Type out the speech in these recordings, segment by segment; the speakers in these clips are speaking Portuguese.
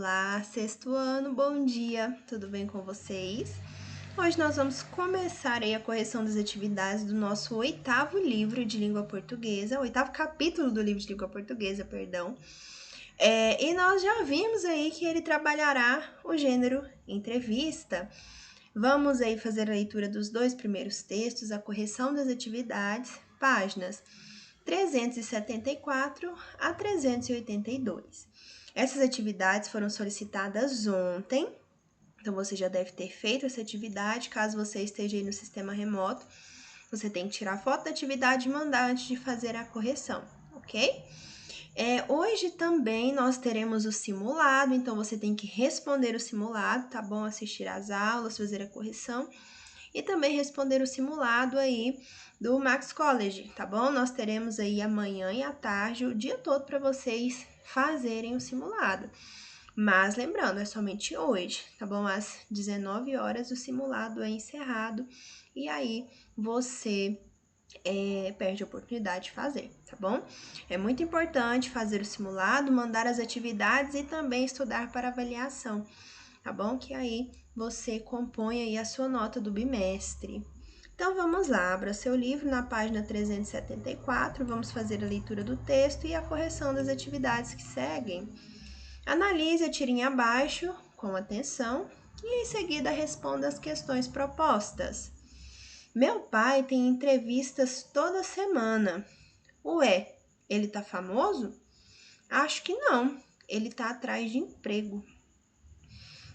Olá, sexto ano, bom dia, tudo bem com vocês? Hoje nós vamos começar aí a correção das atividades do nosso oitavo livro de língua portuguesa, oitavo capítulo do livro de língua portuguesa, perdão. E nós já vimos aí que ele trabalhará o gênero entrevista. Vamos aí fazer a leitura dos dois primeiros textos, a correção das atividades, páginas 374 a 382. Essas atividades foram solicitadas ontem, então você já deve ter feito essa atividade. Caso você esteja aí no sistema remoto, você tem que tirar foto da atividade e mandar antes de fazer a correção, ok? Hoje também nós teremos o simulado, então você tem que responder o simulado, tá bom? Assistir às aulas, fazer a correção e também responder o simulado aí do Max College, tá bom? Nós teremos aí amanhã e à tarde, o dia todo para vocês fazerem o simulado. Mas lembrando, é somente hoje, tá bom? Às 19 horas o simulado é encerrado e aí você perde a oportunidade de fazer, tá bom? É muito importante fazer o simulado, mandar as atividades e também estudar para avaliação, tá bom? Que aí você compõe aí a sua nota do bimestre. Então vamos lá, abra seu livro na página 374, vamos fazer a leitura do texto e a correção das atividades que seguem. Analise a tirinha abaixo com atenção e em seguida responda as questões propostas. Meu pai tem entrevistas toda semana. Ué, ele tá famoso? Acho que não, ele tá atrás de emprego.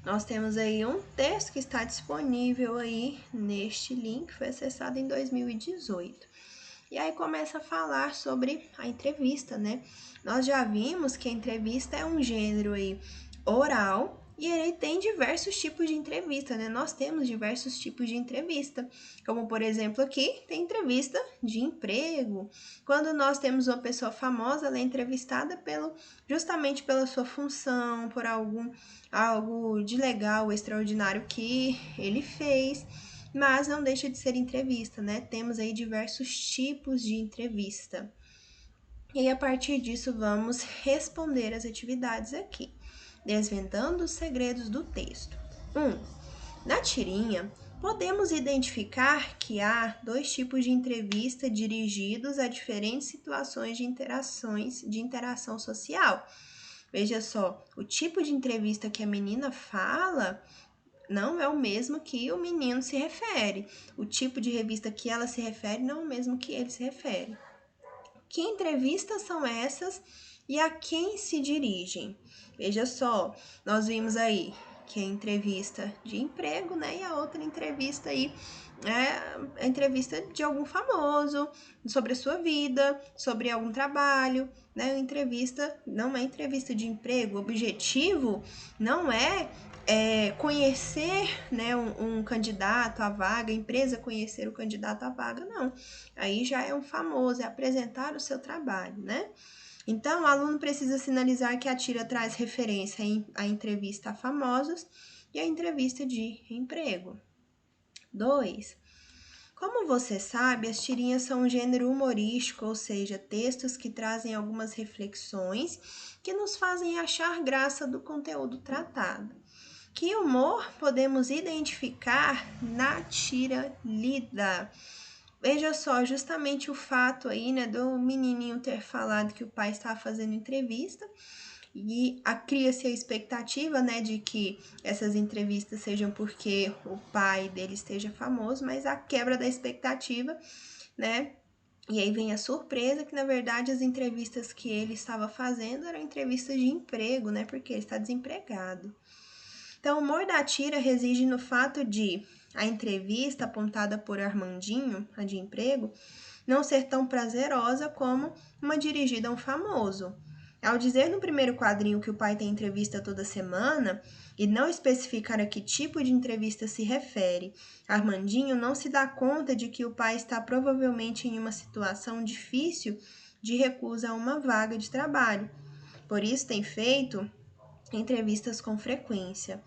Nós temos aí um texto que está disponível aí neste link, foi acessado em 2018. E aí começa a falar sobre a entrevista, né? Nós já vimos que a entrevista é um gênero aí oral e ele tem diversos tipos de entrevista, né? Nós temos diversos tipos de entrevista, como por exemplo aqui tem entrevista de emprego. Quando nós temos uma pessoa famosa, ela é entrevistada justamente pela sua função, por algo de legal, extraordinário que ele fez. Mas não deixa de ser entrevista, né? Temos aí diversos tipos de entrevista. E a partir disso, vamos responder as atividades aqui, desvendando os segredos do texto. 1. Na tirinha, podemos identificar que há dois tipos de entrevista dirigidos a diferentes situações de interação social. Veja só, o tipo de entrevista que a menina fala não é o mesmo que o menino se refere. O tipo de revista que ela se refere não é o mesmo que ele se refere. Que entrevistas são essas e a quem se dirigem? Veja só, nós vimos aí que é entrevista de emprego, né? E a outra entrevista aí é a entrevista de algum famoso, sobre a sua vida, sobre algum trabalho, né? A entrevista não é entrevista de emprego. O objetivo não é conhecer, né, um candidato à vaga, a empresa conhecer o candidato à vaga, não. Aí já é um famoso, é apresentar o seu trabalho, né? Então, o aluno precisa sinalizar que a tira traz referência à entrevista a famosos e à entrevista de emprego. 2. Como você sabe, as tirinhas são um gênero humorístico, ou seja, textos que trazem algumas reflexões que nos fazem achar graça do conteúdo tratado. Que humor podemos identificar na tira lida? Veja só, justamente o fato aí, né, do menininho ter falado que o pai estava fazendo entrevista e cria-se a expectativa, né, de que essas entrevistas sejam porque o pai dele esteja famoso, mas a quebra da expectativa, né, e aí vem a surpresa que, na verdade, as entrevistas que ele estava fazendo eram entrevistas de emprego, né, porque ele está desempregado. Então, o humor da tira reside no fato de a entrevista apontada por Armandinho, a de emprego, não ser tão prazerosa como uma dirigida a um famoso. Ao dizer no primeiro quadrinho que o pai tem entrevista toda semana e não especificar a que tipo de entrevista se refere, Armandinho não se dá conta de que o pai está provavelmente em uma situação difícil de recusa a uma vaga de trabalho. Por isso tem feito entrevistas com frequência.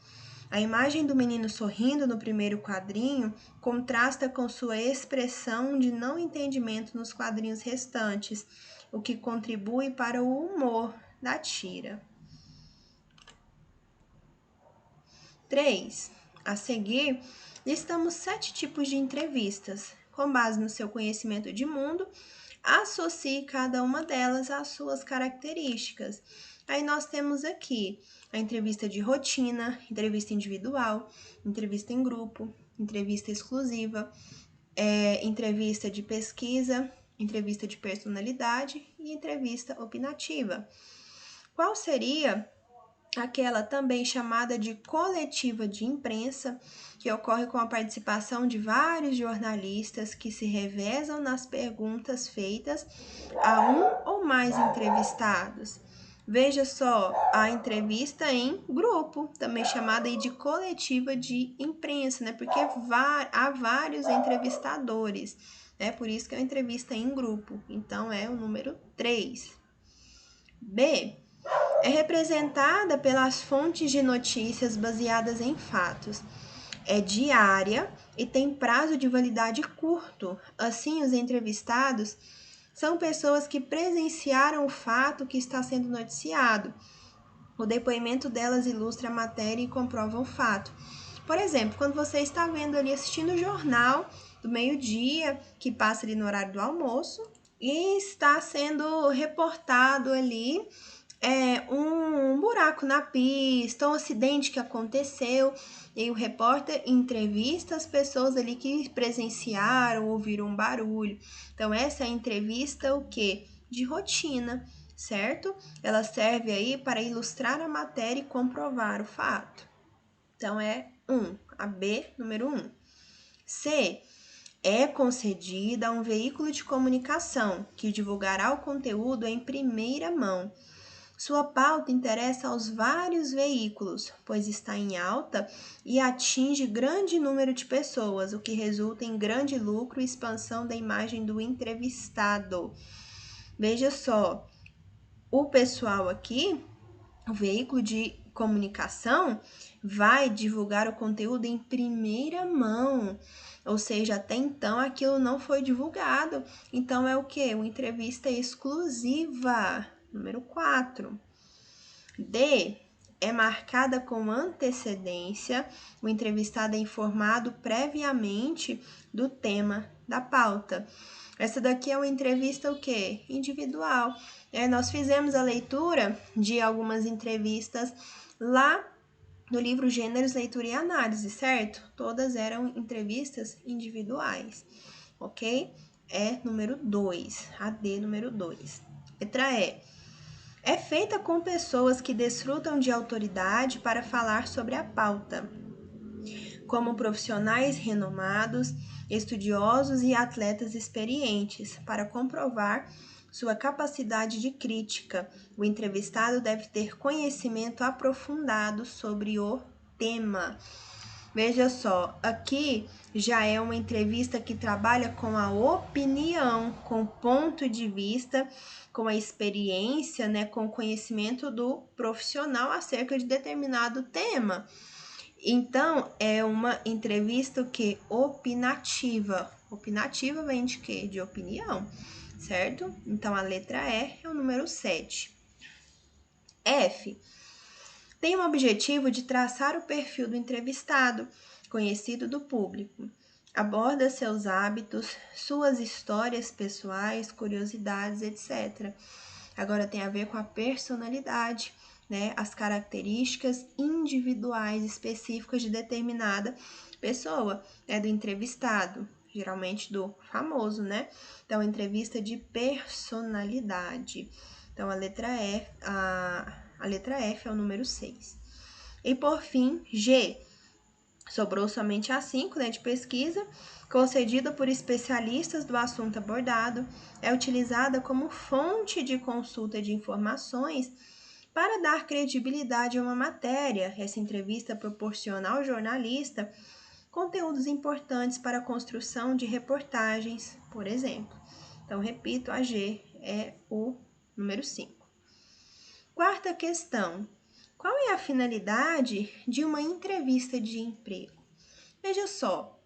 A imagem do menino sorrindo no primeiro quadrinho contrasta com sua expressão de não entendimento nos quadrinhos restantes, o que contribui para o humor da tira. 3. A seguir, listamos 7 tipos de entrevistas. Com base no seu conhecimento de mundo, associe cada uma delas às suas características. Aí nós temos aqui a entrevista de rotina, entrevista individual, entrevista em grupo, entrevista exclusiva, entrevista de pesquisa, entrevista de personalidade e entrevista opinativa. Qual seria aquela também chamada de coletiva de imprensa, que ocorre com a participação de vários jornalistas que se revezam nas perguntas feitas a um ou mais entrevistados? Veja só, a entrevista em grupo, também chamada aí de coletiva de imprensa, né? Porque há vários entrevistadores, né? Por isso que é uma entrevista em grupo. Então, é o número 3. B. É representada pelas fontes de notícias baseadas em fatos. É diária e tem prazo de validade curto. Assim, os entrevistados são pessoas que presenciaram o fato que está sendo noticiado. O depoimento delas ilustra a matéria e comprova o fato. Por exemplo, quando você está vendo ali, assistindo o jornal do meio-dia, que passa ali no horário do almoço, e está sendo reportado ali um buraco na pista, um acidente que aconteceu, e o repórter entrevista as pessoas ali que presenciaram, ouviram um barulho. Então, essa é a entrevista o quê? De rotina, certo? Ela serve aí para ilustrar a matéria e comprovar o fato. Então, a B, número 1. C. É concedida a um veículo de comunicação que divulgará o conteúdo em primeira mão. Sua pauta interessa aos vários veículos, pois está em alta e atinge grande número de pessoas, o que resulta em grande lucro e expansão da imagem do entrevistado. Veja só, o pessoal aqui, o veículo de comunicação, vai divulgar o conteúdo em primeira mão, ou seja, até então aquilo não foi divulgado. Então, é o quê? Uma entrevista exclusiva. Número 4. D. É marcada com antecedência, o entrevistado é informado previamente do tema da pauta. Essa daqui é uma entrevista o quê? Individual. Nós fizemos a leitura de algumas entrevistas lá no livro Gêneros, Leitura e Análise, certo? Todas eram entrevistas individuais, ok? Número 2, a D número 2. Letra E. É feita com pessoas que desfrutam de autoridade para falar sobre a pauta, como profissionais renomados, estudiosos e atletas experientes, para comprovar sua capacidade de crítica. O entrevistado deve ter conhecimento aprofundado sobre o tema. Veja só, aqui já é uma entrevista que trabalha com a opinião, com o ponto de vista, com a experiência, né, com o conhecimento do profissional acerca de determinado tema. Então, é uma entrevista que opinativa. Opinativa vem de quê? De opinião, certo? Então, a letra E é o número 7. F. Tem o objetivo de traçar o perfil do entrevistado, conhecido do público. Aborda seus hábitos, suas histórias pessoais, curiosidades, etc. Agora tem a ver com a personalidade, né? As características individuais específicas de determinada pessoa, do entrevistado, geralmente do famoso, né? Então, entrevista de personalidade. Então, a letra F é o número 6. E, por fim, G. Sobrou somente a 5, né, de pesquisa, concedida por especialistas do assunto abordado, é utilizada como fonte de consulta de informações para dar credibilidade a uma matéria. Essa entrevista proporciona ao jornalista conteúdos importantes para a construção de reportagens, por exemplo. Então, repito, a G é o número 5. Quarta questão. Qual é a finalidade de uma entrevista de emprego? Veja só,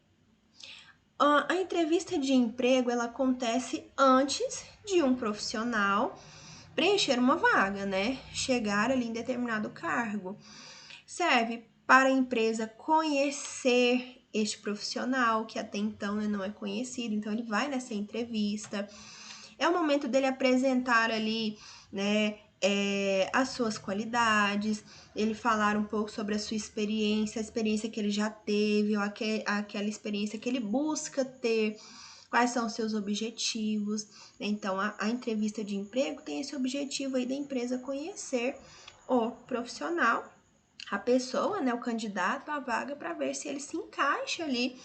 a entrevista de emprego ela acontece antes de um profissional preencher uma vaga, né? Chegar ali em determinado cargo. Serve para a empresa conhecer este profissional que até então não é conhecido, então ele vai nessa entrevista. É o momento dele apresentar ali, né, as suas qualidades, ele falar um pouco sobre a sua experiência, a experiência que ele já teve, ou aquela experiência que ele busca ter, quais são os seus objetivos. Então, a entrevista de emprego tem esse objetivo aí da empresa conhecer o profissional, a pessoa, né, o candidato à vaga, para ver se ele se encaixa ali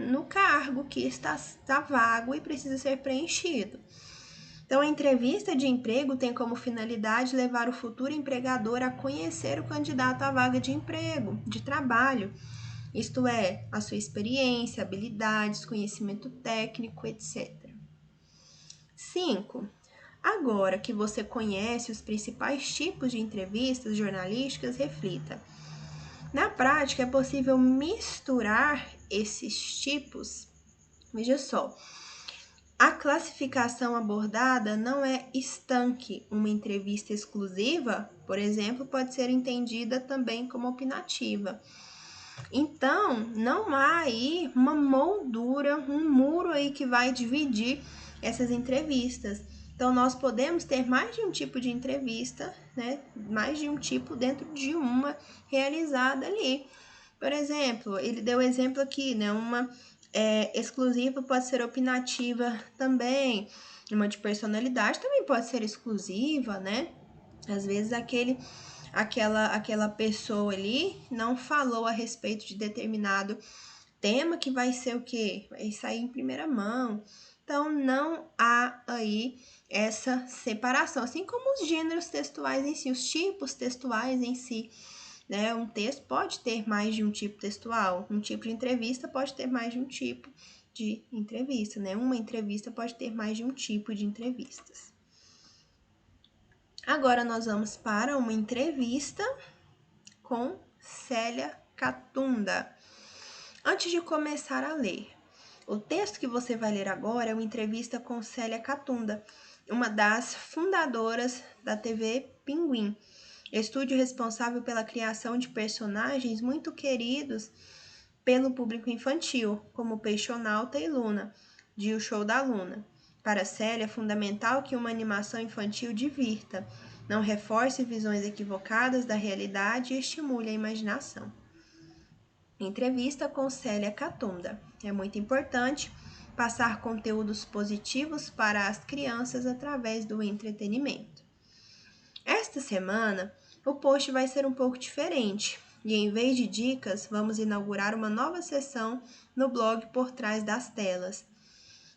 no cargo que está vago e precisa ser preenchido. Então, a entrevista de emprego tem como finalidade levar o futuro empregador a conhecer o candidato à vaga de emprego, de trabalho, isto é, a sua experiência, habilidades, conhecimento técnico, etc. 5. Agora que você conhece os principais tipos de entrevistas jornalísticas, reflita. Na prática, é possível misturar esses tipos? Veja só, a classificação abordada não é estanque. Uma entrevista exclusiva, por exemplo, pode ser entendida também como opinativa. Então, não há aí uma moldura, um muro aí que vai dividir essas entrevistas. Então, nós podemos ter mais de um tipo de entrevista, né? Mais de um tipo dentro de uma realizada ali. Por exemplo, ele deu exemplo aqui, né? Uma exclusiva pode ser opinativa também. Uma de personalidade também pode ser exclusiva, né? Às vezes aquela pessoa ali não falou a respeito de determinado tema que vai ser o quê? Vai sair em primeira mão. Então, não há aí essa separação, assim como os gêneros textuais em si, os tipos textuais em si, né? Um texto pode ter mais de um tipo textual, um tipo de entrevista pode ter mais de um tipo de entrevista, né? Uma entrevista pode ter mais de um tipo de entrevistas. Agora nós vamos para uma entrevista com Célia Catunda. Antes de começar a ler, o texto que você vai ler agora é uma entrevista com Célia Catunda, uma das fundadoras da TV Pinguim, estúdio responsável pela criação de personagens muito queridos pelo público infantil, como Peixonauta e Luna, de O Show da Luna. Para Célia, é fundamental que uma animação infantil divirta, não reforce visões equivocadas da realidade e estimule a imaginação. Entrevista com Célia Catunda. É muito importante passar conteúdos positivos para as crianças através do entretenimento. Esta semana, o post vai ser um pouco diferente e, em vez de dicas, vamos inaugurar uma nova seção no blog Por Trás das Telas,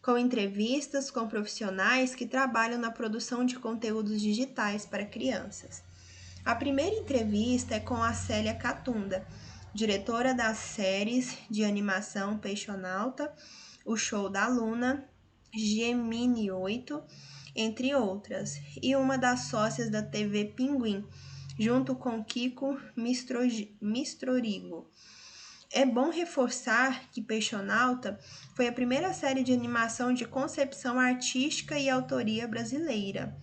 com entrevistas com profissionais que trabalham na produção de conteúdos digitais para crianças. A primeira entrevista é com a Célia Catunda, diretora das séries de animação Peixonauta, O Show da Luna, Gemini 8, entre outras, e uma das sócias da TV Pinguim, junto com Kiko Mistrorigo. É bom reforçar que Peixonauta foi a primeira série de animação de concepção artística e autoria brasileira.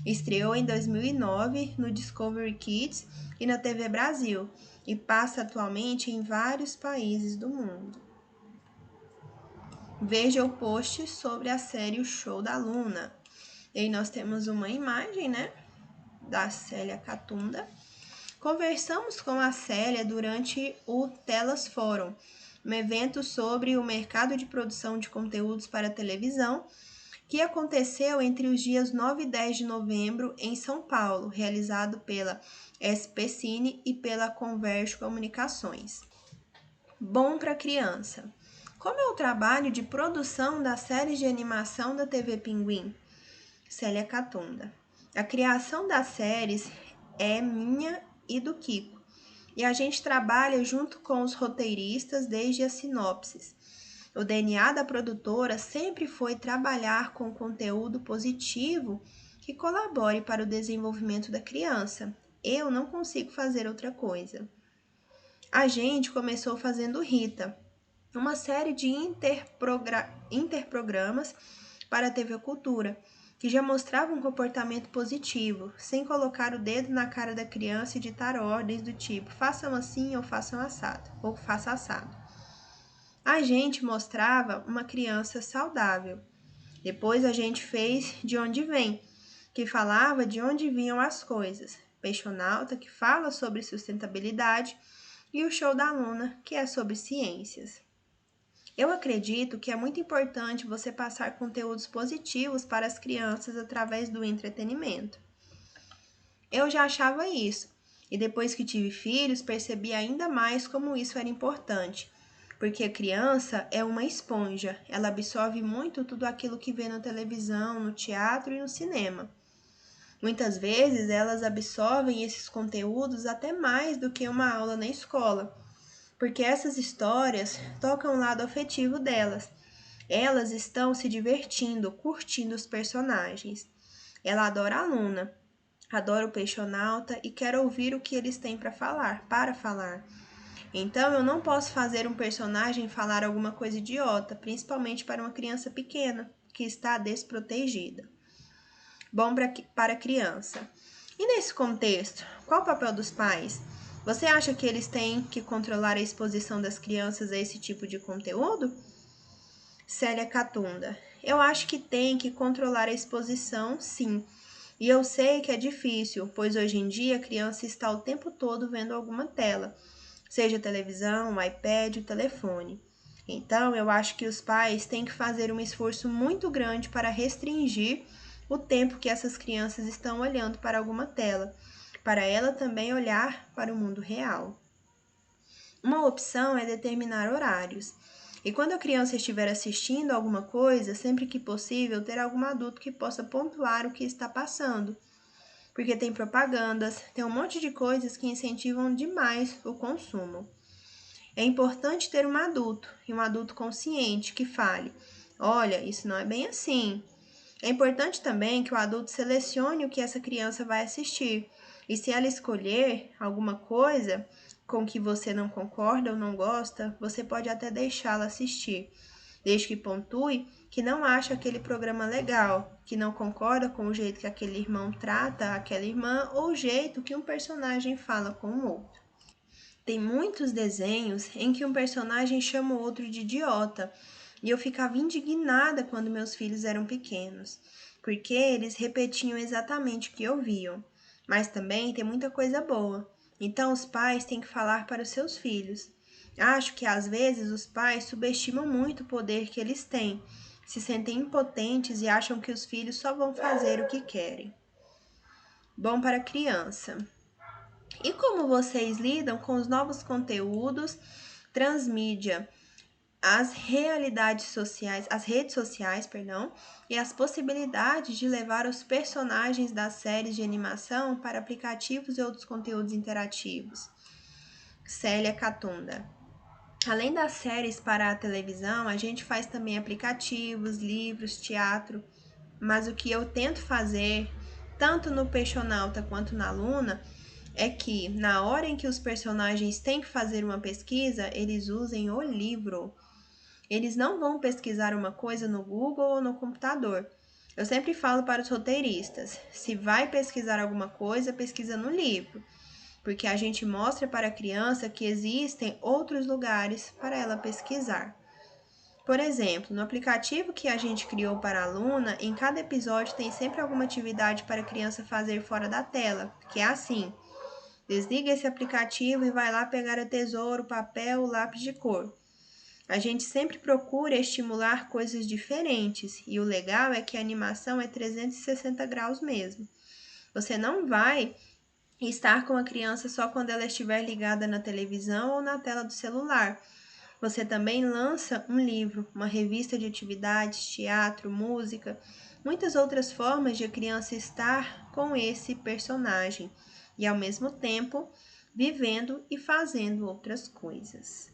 Estreou em 2009 no Discovery Kids e na TV Brasil e passa atualmente em vários países do mundo. Veja o post sobre a série O Show da Luna. E aí nós temos uma imagem, né, da Célia Catunda. Conversamos com a Célia durante o Telas Fórum, um evento sobre o mercado de produção de conteúdos para televisão, que aconteceu entre os dias 9 e 10 de novembro em São Paulo, realizado pela SP Cine e pela Converge Comunicações. Bom para criança. Como é o trabalho de produção das séries de animação da TV Pinguim? Célia Catunda. A criação das séries é minha e do Kiko, e a gente trabalha junto com os roteiristas desde as sinopses. O DNA da produtora sempre foi trabalhar com conteúdo positivo que colabore para o desenvolvimento da criança. Eu não consigo fazer outra coisa. A gente começou fazendo Rita, uma série de interprogramas para a TV Cultura, que já mostrava um comportamento positivo, sem colocar o dedo na cara da criança e ditar ordens do tipo façam assim ou façam assado, ou faça assado. A gente mostrava uma criança saudável. Depois a gente fez De Onde Vem, que falava de onde vinham as coisas. Peixonauta, que fala sobre sustentabilidade, e o Show da Luna, que é sobre ciências. Eu acredito que é muito importante você passar conteúdos positivos para as crianças através do entretenimento. Eu já achava isso, e depois que tive filhos, percebi ainda mais como isso era importante, porque a criança é uma esponja, ela absorve muito tudo aquilo que vê na televisão, no teatro e no cinema. Muitas vezes elas absorvem esses conteúdos até mais do que uma aula na escola, porque essas histórias tocam o lado afetivo delas. Elas estão se divertindo, curtindo os personagens. Ela adora a Luna, adora o Peixonauta e quer ouvir o que eles têm para falar. Então eu não posso fazer um personagem falar alguma coisa idiota, principalmente para uma criança pequena que está desprotegida. Bom para a criança. E nesse contexto, qual o papel dos pais? Você acha que eles têm que controlar a exposição das crianças a esse tipo de conteúdo? Célia Catunda. Eu acho que tem que controlar a exposição, sim. E eu sei que é difícil, pois hoje em dia a criança está o tempo todo vendo alguma tela, seja televisão, iPad ou telefone. Então, eu acho que os pais têm que fazer um esforço muito grande para restringir o tempo que essas crianças estão olhando para alguma tela, para ela também olhar para o mundo real. Uma opção é determinar horários. E quando a criança estiver assistindo alguma coisa, sempre que possível, ter algum adulto que possa pontuar o que está passando. Porque tem propagandas, tem um monte de coisas que incentivam demais o consumo. É importante ter um adulto, e um adulto consciente, que fale: olha, isso não é bem assim. É importante também que o adulto selecione o que essa criança vai assistir. E se ela escolher alguma coisa com que você não concorda ou não gosta, você pode até deixá-la assistir, desde que pontue que não acha aquele programa legal, que não concorda com o jeito que aquele irmão trata aquela irmã ou o jeito que um personagem fala com o outro. Tem muitos desenhos em que um personagem chama o outro de idiota, e eu ficava indignada quando meus filhos eram pequenos, porque eles repetiam exatamente o que ouviam. Mas também tem muita coisa boa. Então os pais têm que falar para os seus filhos. Acho que às vezes os pais subestimam muito o poder que eles têm, se sentem impotentes e acham que os filhos só vão fazer o que querem. Bom para a criança. E como vocês lidam com os novos conteúdos transmídia, as redes sociais, e as possibilidades de levar os personagens das séries de animação para aplicativos e outros conteúdos interativos? Célia Catunda. Além das séries para a televisão, a gente faz também aplicativos, livros, teatro, mas o que eu tento fazer, tanto no Peixonauta quanto na Luna, é que, na hora em que os personagens têm que fazer uma pesquisa, eles usem o livro. Eles não vão pesquisar uma coisa no Google ou no computador. Eu sempre falo para os roteiristas, se vai pesquisar alguma coisa, pesquisa no livro, porque a gente mostra para a criança que existem outros lugares para ela pesquisar. Por exemplo, no aplicativo que a gente criou para a aluna, em cada episódio tem sempre alguma atividade para a criança fazer fora da tela, que é assim: desliga esse aplicativo e vai lá pegar a tesoura, o papel, o lápis de cor. A gente sempre procura estimular coisas diferentes e o legal é que a animação é 360 graus mesmo. Você não vai estar com a criança só quando ela estiver ligada na televisão ou na tela do celular. Você também lança um livro, uma revista de atividades, teatro, música, muitas outras formas de a criança estar com esse personagem e, ao mesmo tempo, vivendo e fazendo outras coisas.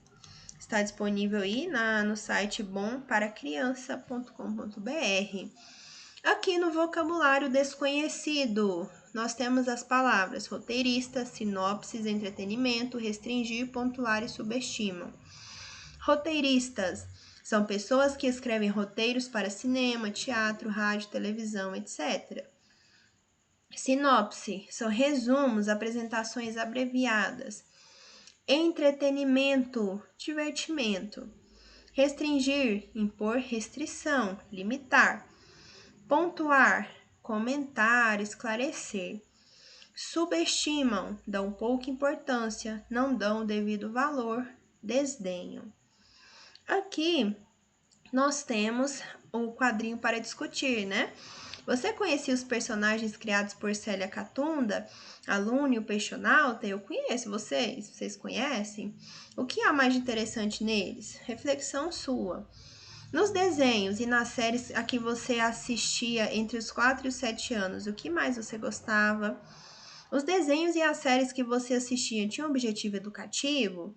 Está disponível aí no site bomparacriança.com.br. Aqui no vocabulário desconhecido, nós temos as palavras roteirista, sinopses, entretenimento, restringir, pontuar e subestimam. Roteiristas São pessoas que escrevem roteiros para cinema, teatro, rádio, televisão, etc. Sinopse são resumos, apresentações abreviadas. Entretenimento, divertimento. Restringir, impor restrição, limitar. Pontuar, comentar, esclarecer. Subestimam, dão pouca importância, não dão o devido valor, desdenham. Aqui nós temos o quadrinho para discutir, né? Você conhecia os personagens criados por Célia Catunda, a Luna e o Peixonauta? Eu conheço vocês. Vocês conhecem? O que há mais de interessante neles? Reflexão sua. Nos desenhos e nas séries a que você assistia entre os 4 e os 7 anos, o que mais você gostava? Os desenhos e as séries que você assistia tinham objetivo educativo?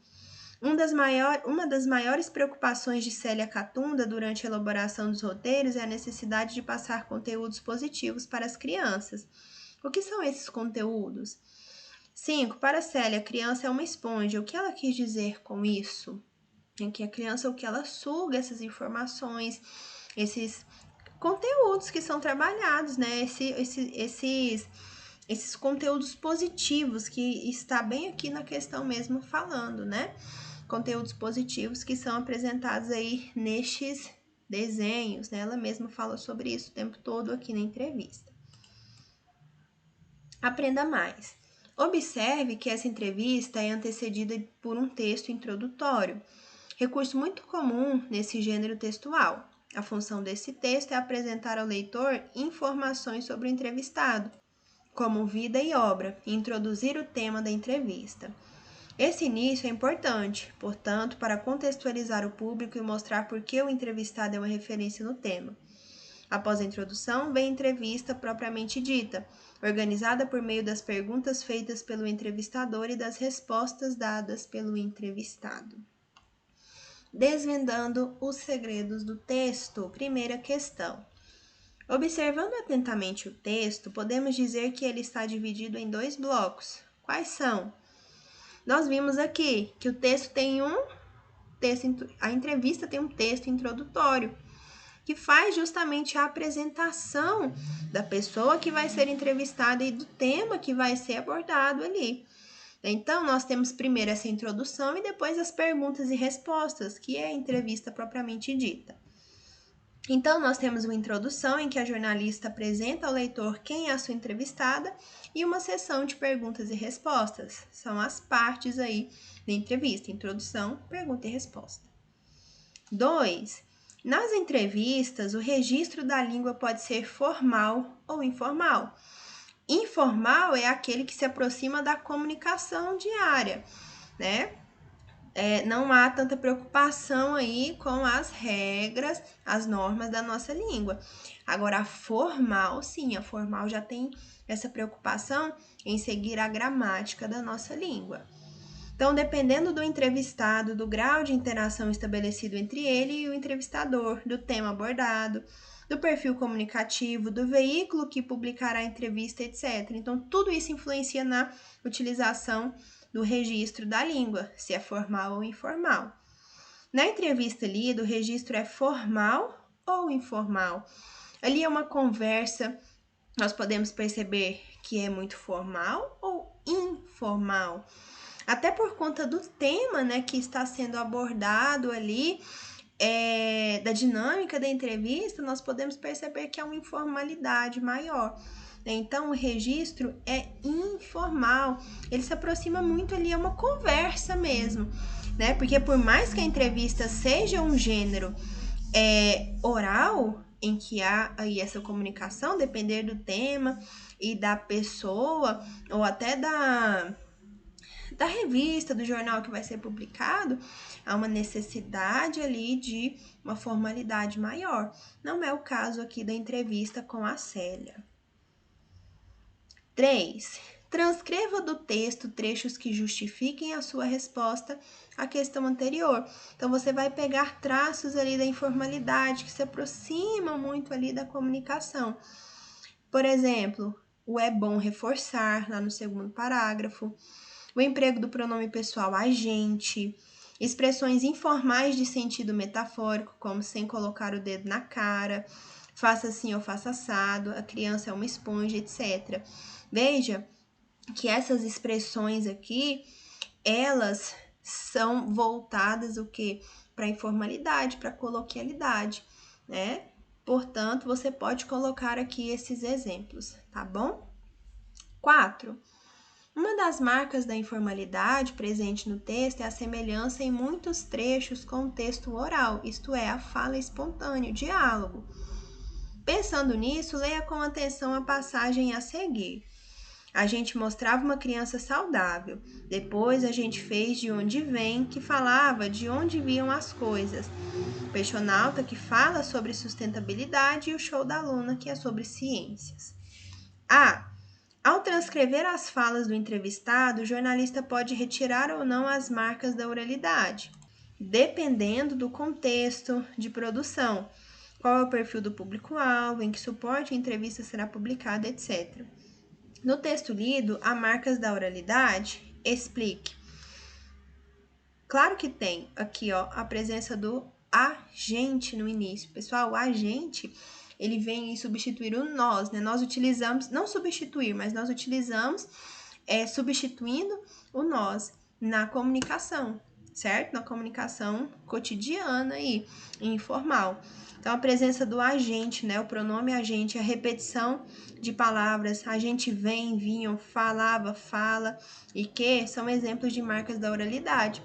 Uma das maiores preocupações de Célia Catunda durante a elaboração dos roteiros é a necessidade de passar conteúdos positivos para as crianças. O que são esses conteúdos? 5. Para Célia, a criança é uma esponja. O que ela quis dizer com isso? É que a criança, o que ela suga essas informações, esses conteúdos que são trabalhados, né? Esses conteúdos positivos que está bem aqui na questão mesmo falando, né? Conteúdos positivos que são apresentados aí nestes desenhos, né? Ela mesma fala sobre isso o tempo todo aqui na entrevista. Aprenda mais. Observe que essa entrevista é antecedida por um texto introdutório, recurso muito comum nesse gênero textual. A função desse texto é apresentar ao leitor informações sobre o entrevistado, como vida e obra, e introduzir o tema da entrevista. Esse início é importante, portanto, para contextualizar o público e mostrar por que o entrevistado é uma referência no tema. Após a introdução, vem a entrevista propriamente dita, organizada por meio das perguntas feitas pelo entrevistador e das respostas dadas pelo entrevistado. Desvendando os segredos do texto. Primeira questão. Observando atentamente o texto, podemos dizer que ele está dividido em 2 blocos. Quais são? Nós vimos aqui que o texto tem a entrevista tem um texto introdutório, que faz justamente a apresentação da pessoa que vai ser entrevistada e do tema que vai ser abordado ali. Então, nós temos primeiro essa introdução e depois as perguntas e respostas, que é a entrevista propriamente dita. Então, nós temos uma introdução em que a jornalista apresenta ao leitor quem é a sua entrevistada e uma sessão de perguntas e respostas. São as partes aí da entrevista, introdução, pergunta e resposta. 2. Nas entrevistas, o registro da língua pode ser formal ou informal. Informal é aquele que se aproxima da comunicação diária, né? Não há tanta preocupação aí com as regras, as normas da nossa língua. Agora, a formal, sim, a formal já tem essa preocupação em seguir a gramática da nossa língua. Então, dependendo do entrevistado, do grau de interação estabelecido entre ele e o entrevistador, do tema abordado, do perfil comunicativo, do veículo que publicará a entrevista, etc. Então, tudo isso influencia na utilização do registro da língua, se é formal ou informal. Na entrevista lida, o registro é formal ou informal. Ali é uma conversa, nós podemos perceber que é muito formal ou informal. Até por conta do tema, né, que está sendo abordado ali, da dinâmica da entrevista, nós podemos perceber que há uma informalidade maior. Então, o registro é informal, ele se aproxima muito ali, é uma conversa mesmo, né? Porque por mais que a entrevista seja um gênero oral, em que há aí essa comunicação, depender do tema e da pessoa, ou até da revista, do jornal que vai ser publicado, há uma necessidade ali de uma formalidade maior. Não é o caso aqui da entrevista com a Célia. 3. Transcreva do texto trechos que justifiquem a sua resposta à questão anterior. Então, você vai pegar traços ali da informalidade que se aproximam muito ali da comunicação. Por exemplo, o é bom reforçar, lá no segundo parágrafo. O emprego do pronome pessoal a gente, Expressões informais de sentido metafórico, como sem colocar o dedo na cara, faça assim ou faça assado, a criança é uma esponja, etc. Veja que essas expressões aqui, elas são voltadas o quê? Para informalidade, para coloquialidade, né? Portanto, você pode colocar aqui esses exemplos, tá bom? 4. Uma das marcas da informalidade presente no texto é a semelhança em muitos trechos com o texto oral, isto é, a fala espontânea, o diálogo. Pensando nisso, leia com atenção a passagem a seguir. A gente mostrava uma criança saudável. Depois a gente fez De Onde Vem, que falava de onde viam as coisas. O Peixonauta, que fala sobre sustentabilidade, e o Show da Luna, que é sobre ciências. Ao transcrever as falas do entrevistado, o jornalista pode retirar ou não as marcas da oralidade, dependendo do contexto de produção. Qual é o perfil do público-alvo, em que suporte a entrevista será publicada, etc. No texto lido, há marcas da oralidade? Explique. Claro que tem aqui, ó, a presença do agente no início. Pessoal, o agente, ele vem substituir o nós, né? Nós utilizamos, não substituir, mas nós utilizamos substituindo o nós na comunicação, certo? Na comunicação cotidiana e informal. Então, a presença do agente, né? O pronome agente, a repetição de palavras, a gente vem, vinham, falava, fala, e que são exemplos de marcas da oralidade.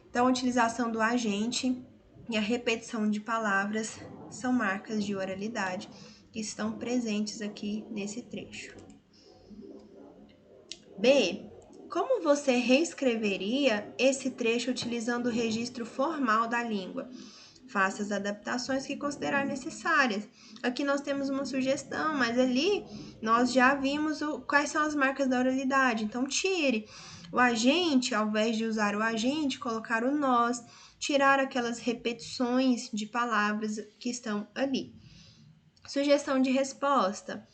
Então, a utilização do agente e a repetição de palavras são marcas de oralidade que estão presentes aqui nesse trecho. B. Como você reescreveria esse trecho utilizando o registro formal da língua? Faça as adaptações que considerar necessárias. Aqui nós temos uma sugestão, mas ali nós já vimos quais são as marcas da oralidade. Então, tire o agente, ao invés de usar o agente, colocar o nós, tirar aquelas repetições de palavras que estão ali. Sugestão de resposta.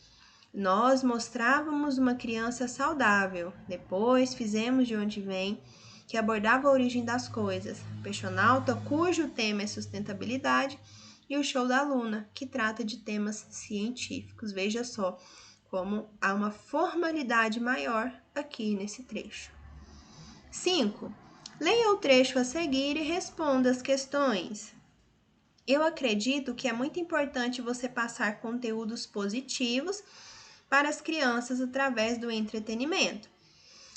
Nós mostrávamos uma criança saudável. Depois fizemos De Onde Vem, que abordava a origem das coisas. Peixonauta, cujo tema é sustentabilidade, e o Show da Luna, que trata de temas científicos. Veja só como há uma formalidade maior aqui nesse trecho. 5. Leia o trecho a seguir e responda as questões. Eu acredito que é muito importante você passar conteúdos positivos para as crianças através do entretenimento.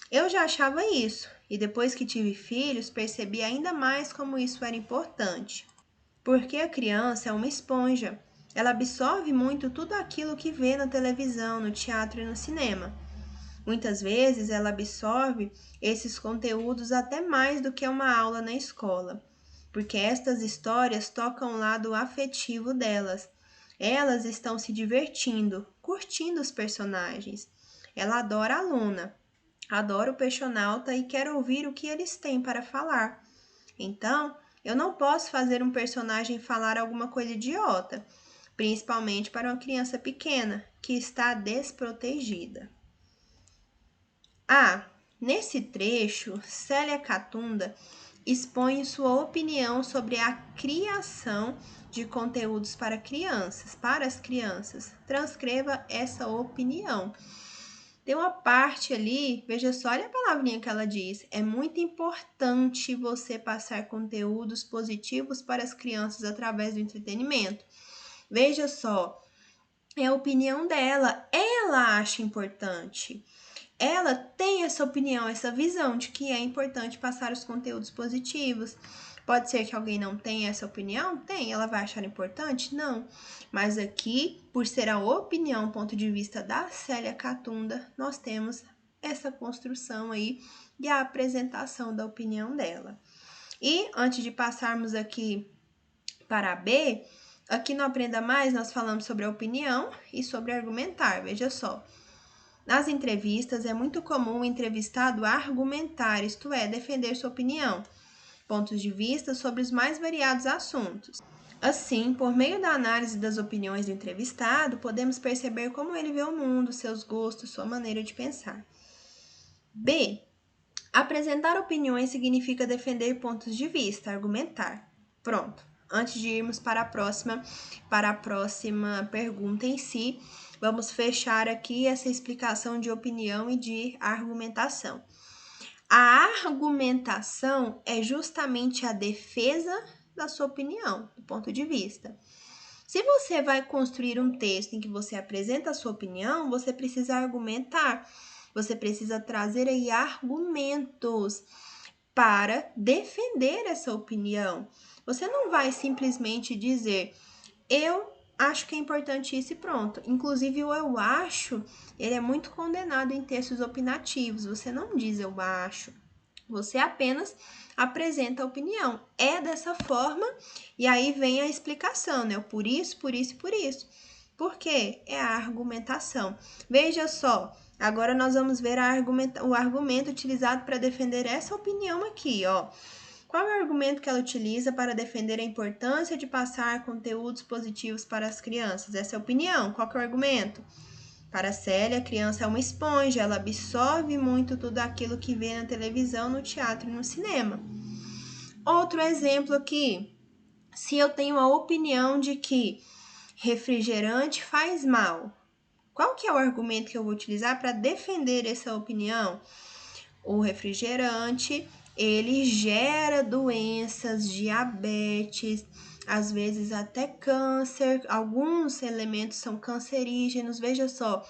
Eu já achava isso, e depois que tive filhos, percebi ainda mais como isso era importante. Porque a criança é uma esponja. Ela absorve muito tudo aquilo que vê na televisão, no teatro e no cinema. Muitas vezes ela absorve esses conteúdos até mais do que uma aula na escola, porque estas histórias tocam o lado afetivo delas. Elas estão se divertindo, curtindo os personagens. Ela adora a Luna, adora o Peixonauta e quer ouvir o que eles têm para falar. Então, eu não posso fazer um personagem falar alguma coisa idiota, principalmente para uma criança pequena que está desprotegida. Nesse trecho, Célia Catunda expõe sua opinião sobre a criação de conteúdos para as crianças. Transcreva essa opinião. Tem uma parte ali, veja só, olha a palavrinha que ela diz. É muito importante você passar conteúdos positivos para as crianças através do entretenimento. Veja só, é a opinião dela. Ela acha importante. Ela tem essa opinião, essa visão de que é importante passar os conteúdos positivos. Pode ser que alguém não tenha essa opinião? Tem. Ela vai achar importante? Não. Mas aqui, por ser a opinião, ponto de vista da Célia Catunda, nós temos essa construção aí e a apresentação da opinião dela. E antes de passarmos aqui para a B, aqui no Aprenda Mais nós falamos sobre a opinião e sobre argumentar, veja só. Nas entrevistas, é muito comum o entrevistado argumentar, isto é, defender sua opinião, pontos de vista sobre os mais variados assuntos. Assim, por meio da análise das opiniões do entrevistado, podemos perceber como ele vê o mundo, seus gostos, sua maneira de pensar. B. Apresentar opiniões significa defender pontos de vista, argumentar. Pronto. Antes de irmos para a próxima pergunta em si, vamos fechar aqui essa explicação de opinião e de argumentação. A argumentação é justamente a defesa da sua opinião, do ponto de vista. Se você vai construir um texto em que você apresenta a sua opinião, você precisa argumentar. Você precisa trazer aí argumentos para defender essa opinião. Você não vai simplesmente dizer, eu acho que é importante isso e pronto. Inclusive, o eu acho, ele é muito condenado em textos opinativos. Você não diz eu acho. Você apenas apresenta a opinião. É dessa forma, e aí vem a explicação, né? Por isso, por isso e por isso. Por quê? É a argumentação. Veja só, agora nós vamos ver o argumento utilizado para defender essa opinião aqui, ó. Qual é o argumento que ela utiliza para defender a importância de passar conteúdos positivos para as crianças? Essa é a opinião. Qual que é o argumento? Para Célia, a criança é uma esponja, ela absorve muito tudo aquilo que vê na televisão, no teatro e no cinema. Outro exemplo aqui, se eu tenho a opinião de que refrigerante faz mal, qual que é o argumento que eu vou utilizar para defender essa opinião? O refrigerante, ele gera doenças, diabetes, às vezes até câncer, alguns elementos são cancerígenos. Veja só,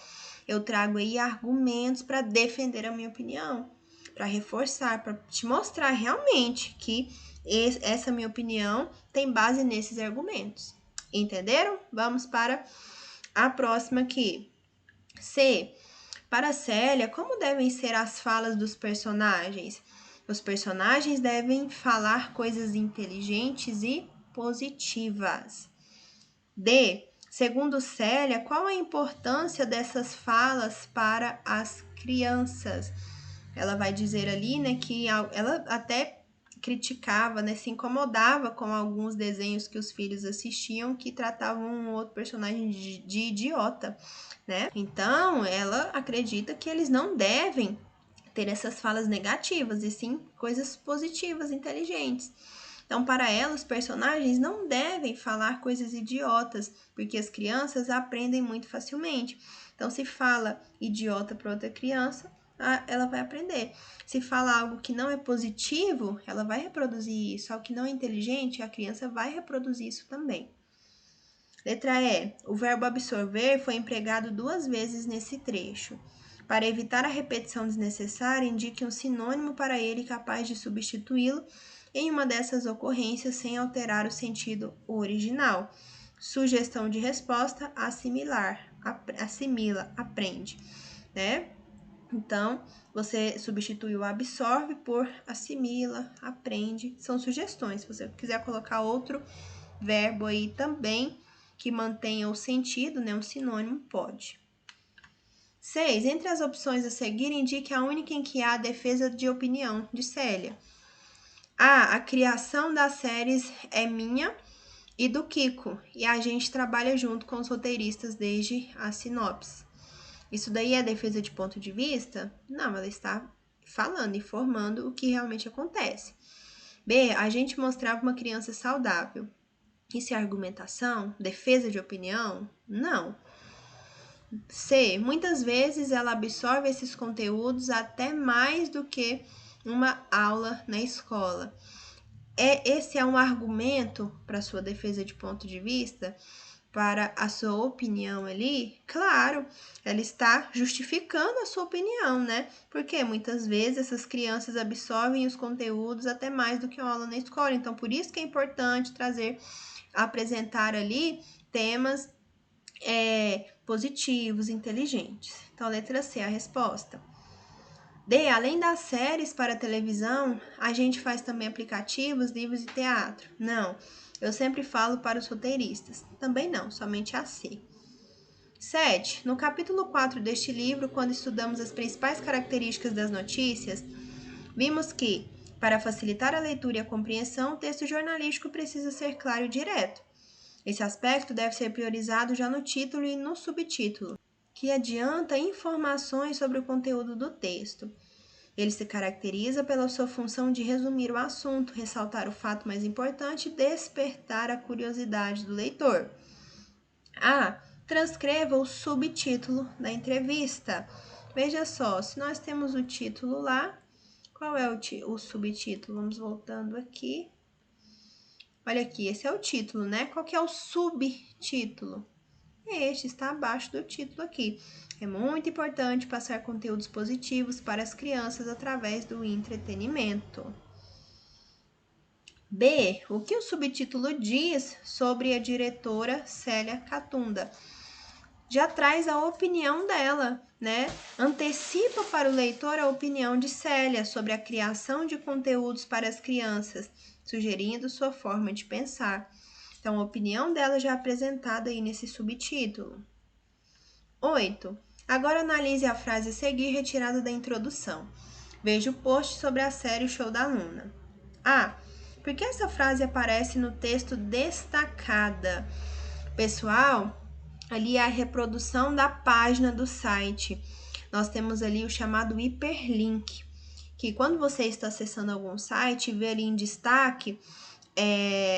eu trago aí argumentos para defender a minha opinião, para reforçar, para te mostrar realmente que essa minha opinião tem base nesses argumentos. Entenderam? Vamos para a próxima aqui. C. Para Célia, como devem ser as falas dos personagens? Os personagens devem falar coisas inteligentes e positivas. D. Segundo Célia, qual a importância dessas falas para as crianças? Ela vai dizer ali, né, que ela até criticava, né, se incomodava com alguns desenhos que os filhos assistiam que tratavam um outro personagem de idiota, né? Então, ela acredita que eles não devem ter essas falas negativas, e sim coisas positivas, inteligentes. Então, para ela, os personagens não devem falar coisas idiotas, porque as crianças aprendem muito facilmente. Então, se fala idiota para outra criança, ela vai aprender. Se fala algo que não é positivo, ela vai reproduzir isso. Algo que não é inteligente, a criança vai reproduzir isso também. Letra E. O verbo absorver foi empregado 2 vezes nesse trecho. Para evitar a repetição desnecessária, indique um sinônimo para ele capaz de substituí-lo em uma dessas ocorrências sem alterar o sentido original. Sugestão de resposta: assimilar, assimila, aprende, né? Então, você substitui o absorve por assimila, aprende. São sugestões. Se você quiser colocar outro verbo aí também que mantenha o sentido, né, um sinônimo, pode. 6. Entre as opções a seguir, indique a única em que há defesa de opinião de Célia. A criação das séries é minha e do Kiko, e a gente trabalha junto com os roteiristas desde a sinopse. Isso daí é defesa de ponto de vista? Não, ela está falando, informando o que realmente acontece. B. A gente mostrava uma criança saudável. Isso é argumentação? Defesa de opinião? Não. C. Muitas vezes ela absorve esses conteúdos até mais do que uma aula na escola. Esse é um argumento para sua defesa de ponto de vista? Para a sua opinião ali? Claro, ela está justificando a sua opinião, né? Porque muitas vezes essas crianças absorvem os conteúdos até mais do que uma aula na escola. Então, por isso que é importante apresentar ali temas positivos, inteligentes. Então, letra C, a resposta. D. Além das séries para televisão, a gente faz também aplicativos, livros e teatro? Não, eu sempre falo para os roteiristas. Também não, somente a C. 7. No capítulo 4 deste livro, quando estudamos as principais características das notícias, vimos que, para facilitar a leitura e a compreensão, o texto jornalístico precisa ser claro e direto. Esse aspecto deve ser priorizado já no título e no subtítulo, que adianta informações sobre o conteúdo do texto. Ele se caracteriza pela sua função de resumir o assunto, ressaltar o fato mais importante e despertar a curiosidade do leitor. A. Transcreva o subtítulo da entrevista. Veja só, se nós temos o título lá, qual é o subtítulo? Vamos voltando aqui. Olha aqui, esse é o título, né? Qual que é o subtítulo? Este está abaixo do título aqui. É muito importante passar conteúdos positivos para as crianças através do entretenimento. B. O que o subtítulo diz sobre a diretora Célia Catunda? Já traz a opinião dela, né? Antecipa para o leitor a opinião de Célia sobre a criação de conteúdos para as crianças, sugerindo sua forma de pensar. Então, a opinião dela já é apresentada aí nesse subtítulo. 8. Agora analise a frase a seguir retirada da introdução. Veja o post sobre a série Show da Luna. A. Por que essa frase aparece no texto destacada? Pessoal, ali é a reprodução da página do site. Nós temos ali o chamado hiperlink, que quando você está acessando algum site e vê ali em destaque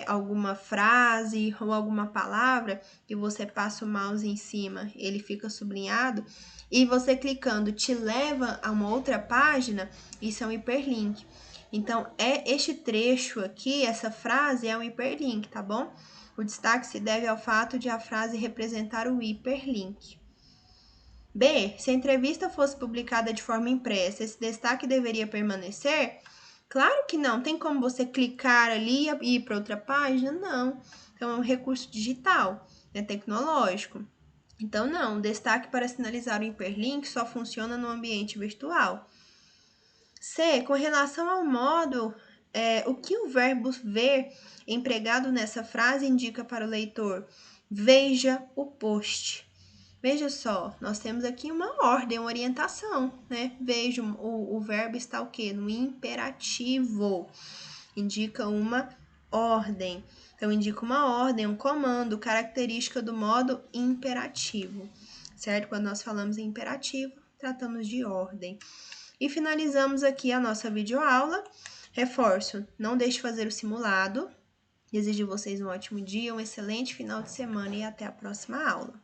alguma frase ou alguma palavra e você passa o mouse em cima, ele fica sublinhado e você clicando te leva a uma outra página, isso é um hiperlink. Então, este trecho aqui, essa frase é um hiperlink, tá bom? O destaque se deve ao fato de a frase representar o hiperlink. B. Se a entrevista fosse publicada de forma impressa, esse destaque deveria permanecer? Claro que não. Tem como você clicar ali e ir para outra página? Não. Então, é um recurso digital, é tecnológico. Então, não. O destaque para sinalizar o hiperlink só funciona no ambiente virtual. C. Com relação ao modo, o que o verbo ver empregado nessa frase indica para o leitor? Veja o post. Veja só, nós temos aqui uma ordem, uma orientação, né? Veja, o verbo está o quê? No imperativo. Indica uma ordem. Então, indica uma ordem, um comando, característica do modo imperativo, certo? Quando nós falamos em imperativo, tratamos de ordem. E finalizamos aqui a nossa videoaula. Reforço, não deixe de fazer o simulado. Desejo a vocês um ótimo dia, um excelente final de semana e até a próxima aula.